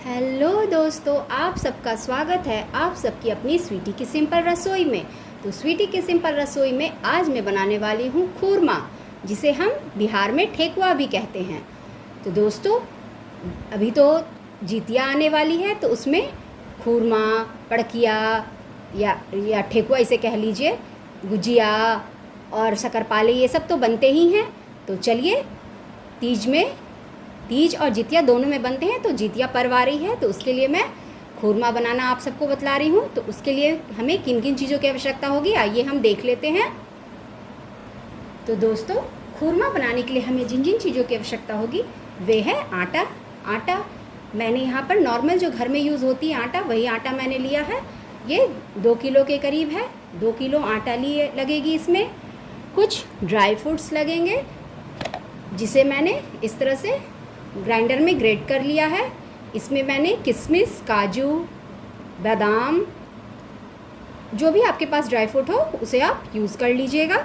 Hello दोस्तों, आप सबका स्वागत है आप सबकी अपनी स्वीटी की सिंपल रसोई में। तो स्वीटी की सिंपल रसोई में आज मैं बनाने वाली हूँ खूरमा, जिसे हम बिहार में ठेकुआ भी कहते हैं। तो दोस्तों, अभी तो जितिया आने वाली है, तो उसमें खूरमा, पड़किया या ठेकुआ इसे कह लीजिए, गुजिया और शक्करपारे ये सब तो बनते ही हैं। तो चलिए, तीज और जितिया दोनों में बनते हैं। तो जितिया पर्व आ रही है, तो उसके लिए मैं खूरमा बनाना आप सबको बतला रही हूँ। तो उसके लिए हमें किन किन चीज़ों की आवश्यकता होगी, आइए हम देख लेते हैं। तो दोस्तों, खूरमा बनाने के लिए हमें जिन जिन चीज़ों की आवश्यकता होगी वे है आटा मैंने यहाँ पर नॉर्मल जो घर में यूज़ होती है आटा, वही आटा मैंने लिया है। ये 2 किलो के करीब है। 2 किलो आटा लिए लगेगी। इसमें कुछ ड्राई फ्रूट्स लगेंगे, जिसे मैंने इस तरह से ग्राइंडर में ग्रेट कर लिया है। इसमें मैंने किशमिश, काजू, बादाम, जो भी आपके पास ड्राई फ्रूट हो उसे आप यूज़ कर लीजिएगा।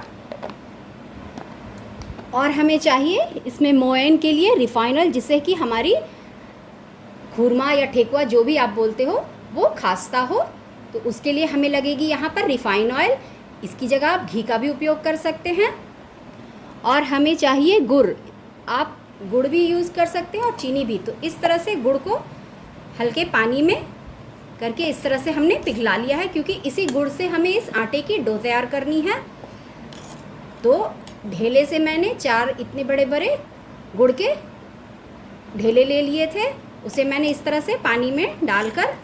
और हमें चाहिए इसमें मोयन के लिए रिफाइन ऑयल, जिससे कि हमारी खूरमा या ठेकुआ जो भी आप बोलते हो वो खास्ता हो। तो उसके लिए हमें लगेगी यहाँ पर रिफाइन ऑयल। इसकी जगह आप घी का भी उपयोग कर सकते हैं। और हमें चाहिए गुड़, आप गुड़ भी यूज़ कर सकते हैं और चीनी भी। तो इस तरह से गुड़ को हल्के पानी में करके इस तरह से हमने पिघला लिया है, क्योंकि इसी गुड़ से हमें इस आटे की डो तैयार करनी है। तो ढेले से मैंने 4 इतने बड़े बड़े गुड़ के ढेले ले लिए थे। उसे मैंने इस तरह से पानी में डालकर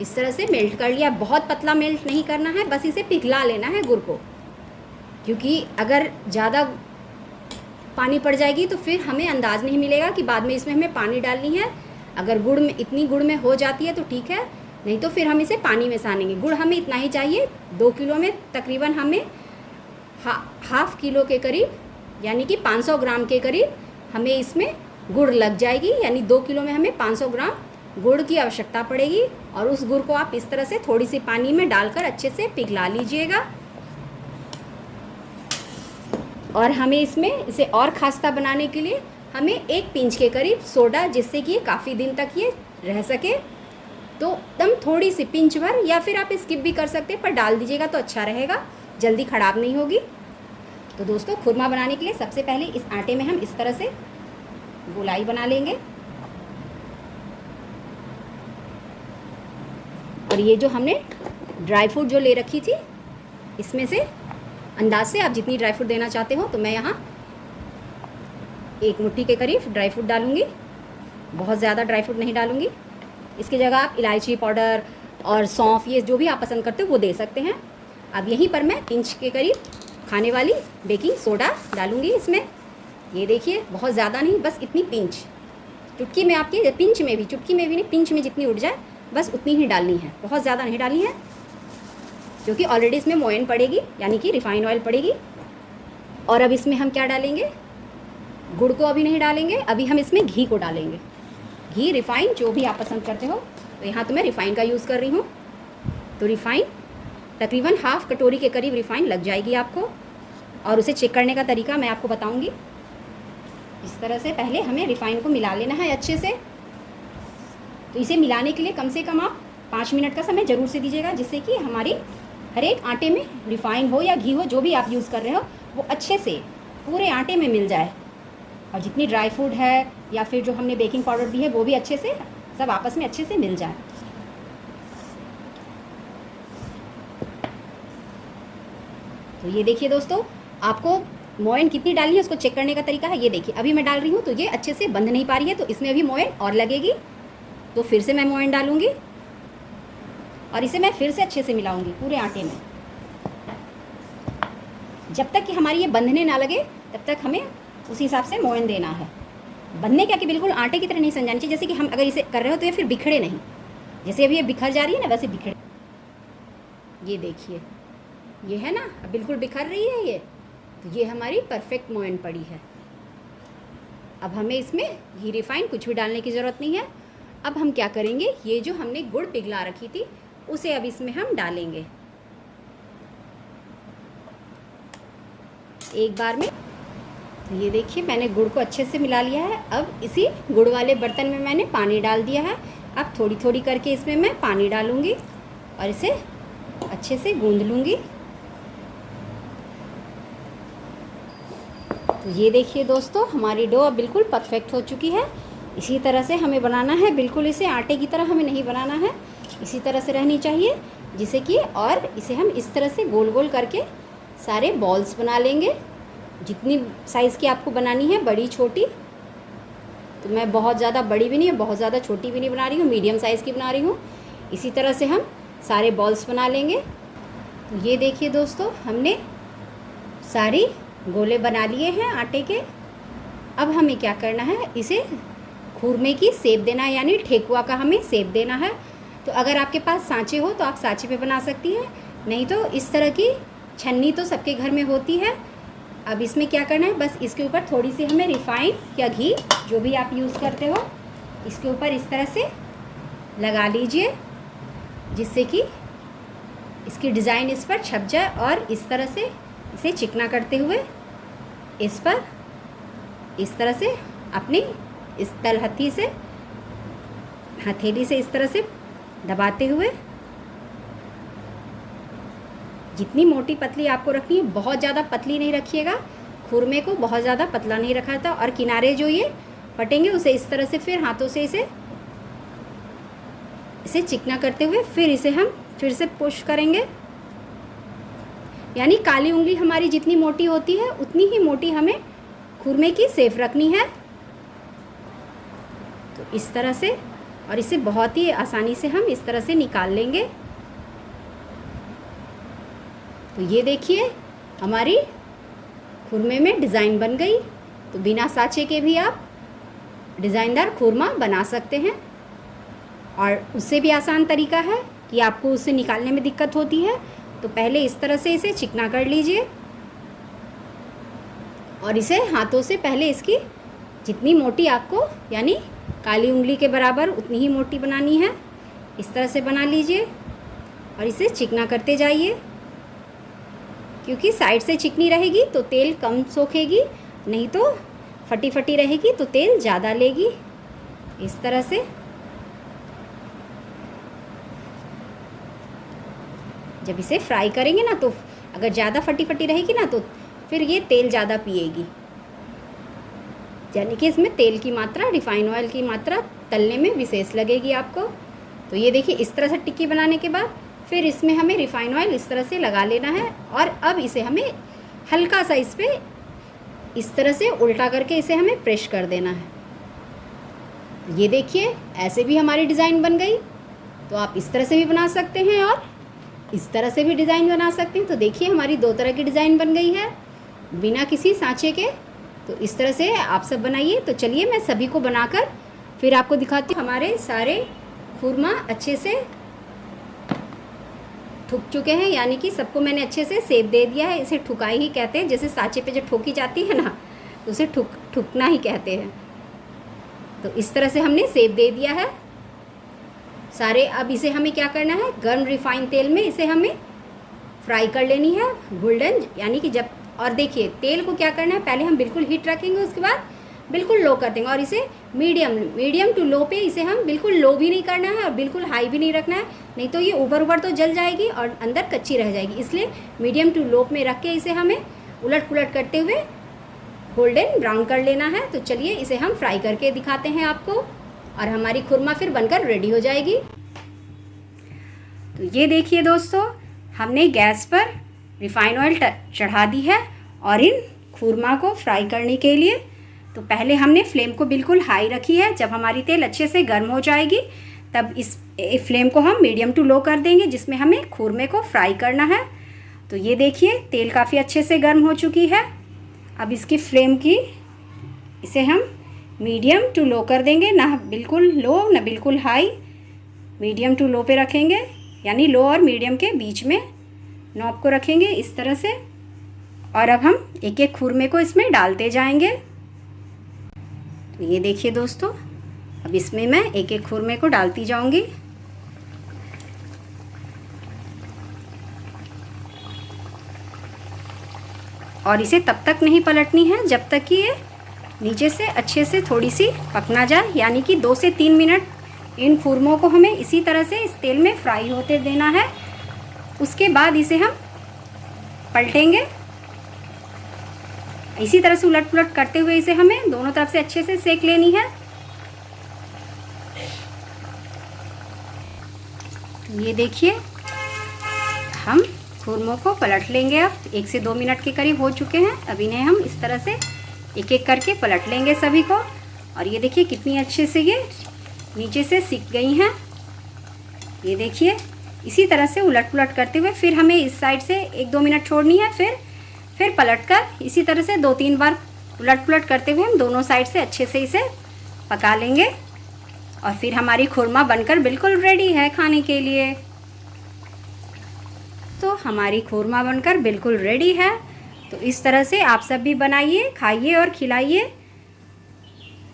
इस तरह से मेल्ट कर लिया। बहुत पतला मेल्ट नहीं करना है, बस इसे पिघला लेना है गुड़ को, क्योंकि अगर ज़्यादा पानी पड़ जाएगी तो फिर हमें अंदाज़ नहीं मिलेगा कि बाद में इसमें हमें पानी डालनी है। अगर इतनी गुड़ में हो जाती है तो ठीक है, नहीं तो फिर हम इसे पानी में सानेंगे। गुड़ हमें इतना ही चाहिए। 2 किलो में तकरीबन हमें हाफ किलो के करीब, यानी कि 500 ग्राम के करीब हमें इसमें गुड़ लग जाएगी। यानी 2 किलो में हमें 500 ग्राम गुड़ की आवश्यकता पड़ेगी। और उस गुड़ को आप इस तरह से थोड़ी सी पानी में डालकर अच्छे से पिघला लीजिएगा। और हमें इसे और खास्ता बनाने के लिए हमें 1 पिंच के करीब सोडा, जिससे कि ये काफ़ी दिन तक ये रह सके, तो एकदम थोड़ी सी पिंच भर, या फिर आप स्किप भी कर सकते हैं, पर डाल दीजिएगा तो अच्छा रहेगा, जल्दी ख़राब नहीं होगी। तो दोस्तों, खुरमा बनाने के लिए सबसे पहले इस आटे में हम इस तरह से गोलाई बना लेंगे। और ये जो हमने ड्राई फ्रूट जो ले रखी थी, इसमें से अंदाज से आप जितनी ड्राई फ्रूट देना चाहते हो, तो मैं यहाँ 1 मुट्ठी के करीब ड्राई फ्रूट डालूँगी। बहुत ज़्यादा ड्राई फ्रूट नहीं डालूँगी। इसकी जगह आप इलायची पाउडर और सौंफ, ये जो भी आप पसंद करते हो वो दे सकते हैं। अब यहीं पर मैं पिंच के करीब खाने वाली बेकिंग सोडा डालूँगी इसमें। ये देखिए, बहुत ज़्यादा नहीं, बस इतनी पिंच, चुटकी में आपकी पिंच में भी, चुटकी में भी नहीं, पिंच में जितनी उठ जाए बस उतनी ही डालनी है। बहुत ज़्यादा नहीं डालनी है, क्योंकि ऑलरेडी इसमें मोयन पड़ेगी, यानी कि रिफाइन ऑयल पड़ेगी। और अब इसमें हम क्या डालेंगे, गुड़ को अभी नहीं डालेंगे, अभी हम इसमें घी को डालेंगे। घी, रिफाइन, जो भी आप पसंद करते हो। तो यहाँ तो मैं रिफाइन का यूज़ कर रही हूँ। तो रिफाइन तकरीबन हाफ कटोरी के करीब रिफाइन लग जाएगी आपको। और उसे चेक करने का तरीका मैं आपको बताऊँगी। इस तरह से पहले हमें रिफाइन को मिला लेना है अच्छे से। तो इसे मिलाने के लिए कम से कम आप 5 मिनट का समय ज़रूर से दीजिएगा, जिससे कि हमारी हर एक आटे में रिफाइन हो या घी हो, जो भी आप यूज़ कर रहे हो, वो अच्छे से पूरे आटे में मिल जाए। और जितनी ड्राई फ्रूट है या फिर जो हमने बेकिंग पाउडर दी है, वो भी अच्छे से सब आपस में अच्छे से मिल जाए। तो ये देखिए दोस्तों, आपको मोयन कितनी डालनी है उसको चेक करने का तरीका है। ये देखिए, अभी मैं डाल रही हूँ तो ये अच्छे से बंध नहीं पा रही है, तो इसमें अभी मोयन और लगेगी। तो फिर से मैं मोयन डालूँगी और इसे मैं फिर से अच्छे से मिलाऊंगी पूरे आटे में। जब तक कि हमारी ये बंधने ना लगे, तब तक हमें उसी हिसाब से मोयन देना है। बंधने क्या कि बिल्कुल आटे की तरह नहीं समझानी चाहिए, जैसे कि हम अगर इसे कर रहे हो तो ये फिर बिखरे नहीं। जैसे अभी ये बिखर जा रही है ना, वैसे बिखरे। ये देखिए, ये है ना, अब बिल्कुल बिखर रही है ये। तो ये हमारी परफेक्ट मोयन पड़ी है। अब हमें इसमें घी, रिफाइन कुछ भी डालने की ज़रूरत नहीं है। अब हम क्या करेंगे, ये जो हमने गुड़ पिघला रखी थी उसे अब इसमें हम डालेंगे एक बार में। तो ये देखिए, मैंने गुड़ को अच्छे से मिला लिया है। अब इसी गुड़ वाले बर्तन में मैंने पानी डाल दिया है। अब थोड़ी थोड़ी करके इसमें मैं पानी डालूँगी और इसे अच्छे से गूँध लूँगी। तो ये देखिए दोस्तों, हमारी डो अब बिल्कुल परफेक्ट हो चुकी है। इसी तरह से हमें बनाना है, बिल्कुल इसे आटे की तरह हमें नहीं बनाना है, इसी तरह से रहनी चाहिए जिसे कि, और इसे हम इस तरह से गोल गोल करके सारे बॉल्स बना लेंगे। जितनी साइज़ की आपको बनानी है, बड़ी छोटी, तो मैं बहुत ज़्यादा बड़ी भी नहीं है, बहुत ज़्यादा छोटी भी नहीं बना रही हूँ, मीडियम साइज़ की बना रही हूँ। इसी तरह से हम सारे बॉल्स बना लेंगे। तो ये देखिए दोस्तों, हमने सारी गोले बना लिए हैं आटे के। अब हमें क्या करना है, इसे खूरमे की शेप देना है, यानी ठेकुआ का हमें शेप देना है। तो अगर आपके पास सांचे हो तो आप सांचे पे बना सकती हैं, नहीं तो इस तरह की छन्नी तो सबके घर में होती है। अब इसमें क्या करना है, बस इसके ऊपर थोड़ी सी हमें रिफाइंड या घी, जो भी आप यूज़ करते हो, इसके ऊपर इस तरह से लगा लीजिए, जिससे कि इसकी डिज़ाइन इस पर छप जाए। और इस तरह से इसे चिकना करते हुए इस पर इस तरह से अपनी इस तलहथी से, हथेली से इस तरह से दबाते हुए, जितनी मोटी पतली आपको रखनी है, बहुत ज़्यादा पतली नहीं रखिएगा, खुरमे को बहुत ज़्यादा पतला नहीं रखा था। और किनारे जो ये फटेंगे उसे इस तरह से फिर हाथों से इसे चिकना करते हुए फिर इसे हम फिर से पुश करेंगे। यानी काली उंगली हमारी जितनी मोटी होती है उतनी ही मोटी हमें खुरमे की शेप रखनी है। तो इस तरह से, और इसे बहुत ही आसानी से हम इस तरह से निकाल लेंगे। तो ये देखिए, हमारी खुरमे में डिज़ाइन बन गई। तो बिना साँचे के भी आप डिज़ाइनदार खुरमा बना सकते हैं। और उससे भी आसान तरीका है कि आपको उसे निकालने में दिक्कत होती है, तो पहले इस तरह से इसे चिकना कर लीजिए और इसे हाथों से पहले इसकी जितनी मोटी आपको, यानी काली उंगली के बराबर उतनी ही मोटी बनानी है, इस तरह से बना लीजिए और इसे चिकना करते जाइए। क्योंकि साइड से चिकनी रहेगी तो तेल कम सोखेगी, नहीं तो फटी फटी रहेगी तो तेल ज़्यादा लेगी। इस तरह से जब इसे फ्राई करेंगे ना, तो अगर ज़्यादा फटी फटी रहेगी ना, तो फिर ये तेल ज़्यादा पिएगी, यानी कि इसमें तेल की मात्रा, रिफाइन ऑयल की मात्रा तलने में विशेष लगेगी आपको। तो ये देखिए, इस तरह से टिक्की बनाने के बाद फिर इसमें हमें रिफाइन ऑयल इस तरह से लगा लेना है। और अब इसे हमें हल्का सा इस पर इस तरह से उल्टा करके इसे हमें प्रेस कर देना है। ये देखिए, ऐसे भी हमारी डिज़ाइन बन गई। तो आप इस तरह से भी बना सकते हैं और इस तरह से भी डिज़ाइन बना सकते हैं। तो देखिए, हमारी दो तरह की डिज़ाइन बन गई है बिना किसी सांचे के। तो इस तरह से आप सब बनाइए। तो चलिए, मैं सभी को बनाकर फिर आपको दिखाती हूँ। हमारे सारे खुरमा अच्छे से ठुक चुके हैं, यानी कि सबको मैंने अच्छे से सेब दे दिया है। इसे ठुकाई ही कहते हैं, जैसे सांचे पे जो ठोकी जाती है ना, तो उसे ठुकना ही कहते हैं। तो इस तरह से हमने सेब दे दिया है सारे। अब इसे हमें क्या करना है, गर्म रिफाइन तेल में इसे हमें फ्राई कर लेनी है, गोल्डन, यानी कि जब, और देखिए तेल को क्या करना है, पहले हम बिल्कुल हीट रखेंगे, उसके बाद बिल्कुल लो कर देंगे और इसे मीडियम टू लो पे इसे हम बिल्कुल लो भी नहीं करना है और बिल्कुल हाई भी नहीं रखना है, नहीं तो ये ऊपर तो जल जाएगी और अंदर कच्ची रह जाएगी। इसलिए मीडियम टू लो में रख के इसे हमें उलट पुलट करते हुए गोल्डन ब्राउन कर लेना है। तो चलिए, इसे हम फ्राई करके दिखाते हैं आपको और हमारी खुरमा फिर बनकर रेडी हो जाएगी। तो ये देखिए दोस्तों, हमने गैस पर रिफाइन ऑयल चढ़ा दी है और इन खुरमा को फ्राई करने के लिए तो पहले हमने फ्लेम को बिल्कुल हाई रखी है। जब हमारी तेल अच्छे से गर्म हो जाएगी तब इस फ्लेम को हम मीडियम टू लो कर देंगे, जिसमें हमें खुरमे को फ्राई करना है। तो ये देखिए, तेल काफ़ी अच्छे से गर्म हो चुकी है। अब इसकी फ्लेम की इसे हम मीडियम टू लो कर देंगे, ना बिल्कुल लो ना बिल्कुल हाई, मीडियम टू लो पे रखेंगे, यानी लो और मीडियम के बीच में नॉब को रखेंगे इस तरह से। और अब हम एक एक खुरमे को इसमें डालते जाएंगे। तो ये देखिए दोस्तों, अब इसमें मैं एक एक खुरमे को डालती जाऊंगी। और इसे तब तक नहीं पलटनी है जब तक कि ये नीचे से अच्छे से थोड़ी सी पक ना जाए, यानी कि 2 से 3 मिनट इन खुरमों को हमें इसी तरह से इस तेल में फ्राई होते देना है। उसके बाद इसे हम पलटेंगे। इसी तरह से उलट पुलट करते हुए इसे हमें दोनों तरफ से अच्छे से सेक लेनी है। ये देखिए, हम खुरमों को पलट लेंगे। अब 1 से 2 मिनट के करीब हो चुके हैं। अब इन्हें हम इस तरह से एक एक करके पलट लेंगे सभी को। और ये देखिए कितनी अच्छे से ये नीचे से सिक गई हैं। ये देखिए, इसी तरह से उलट पुलट करते हुए फिर हमें इस साइड से 1-2 मिनट छोड़नी है। फिर पलटकर इसी तरह से 2-3 बार उलट पुलट करते हुए हम दोनों साइड से अच्छे से इसे पका लेंगे। और फिर हमारी खुरमा बनकर बिल्कुल रेडी है खाने के लिए। तो हमारी खुरमा बनकर बिल्कुल रेडी है। तो इस तरह से आप सब भी बनाइए, खाइए और खिलाइए।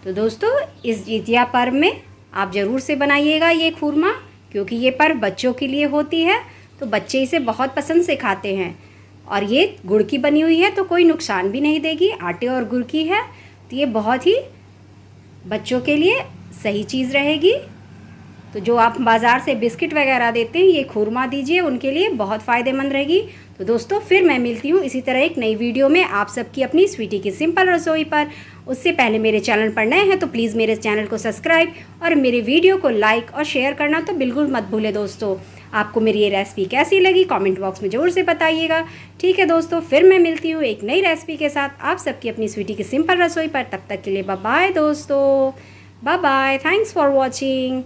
तो दोस्तों, इस जितिया पर्व में आप ज़रूर से बनाइएगा ये खुरमा, क्योंकि ये पर्व बच्चों के लिए होती है। तो बच्चे इसे बहुत पसंद से खाते हैं। और ये गुड़ की बनी हुई है तो कोई नुकसान भी नहीं देगी, आटे और गुड़ की है तो ये बहुत ही बच्चों के लिए सही चीज़ रहेगी। तो जो आप बाज़ार से बिस्किट वगैरह देते हैं, ये खुरमा दीजिए, उनके लिए बहुत फ़ायदेमंद रहेगी। तो दोस्तों, फिर मैं मिलती हूँ इसी तरह एक नई वीडियो में आप सबकी अपनी स्वीटी की सिंपल रसोई पर। उससे पहले मेरे चैनल पर नए हैं तो प्लीज़ मेरे चैनल को सब्सक्राइब और मेरे वीडियो को लाइक और शेयर करना तो बिल्कुल मत भूलें। दोस्तों, आपको मेरी ये रेसिपी कैसी लगी कमेंट बॉक्स में ज़रूर से बताइएगा। ठीक है दोस्तों, फिर मैं मिलती हूँ एक नई रेसिपी के साथ आप सबकी अपनी स्वीटी की सिंपल रसोई पर। तब तक के लिए बाय बाय दोस्तों, bye bye, thanks for watching.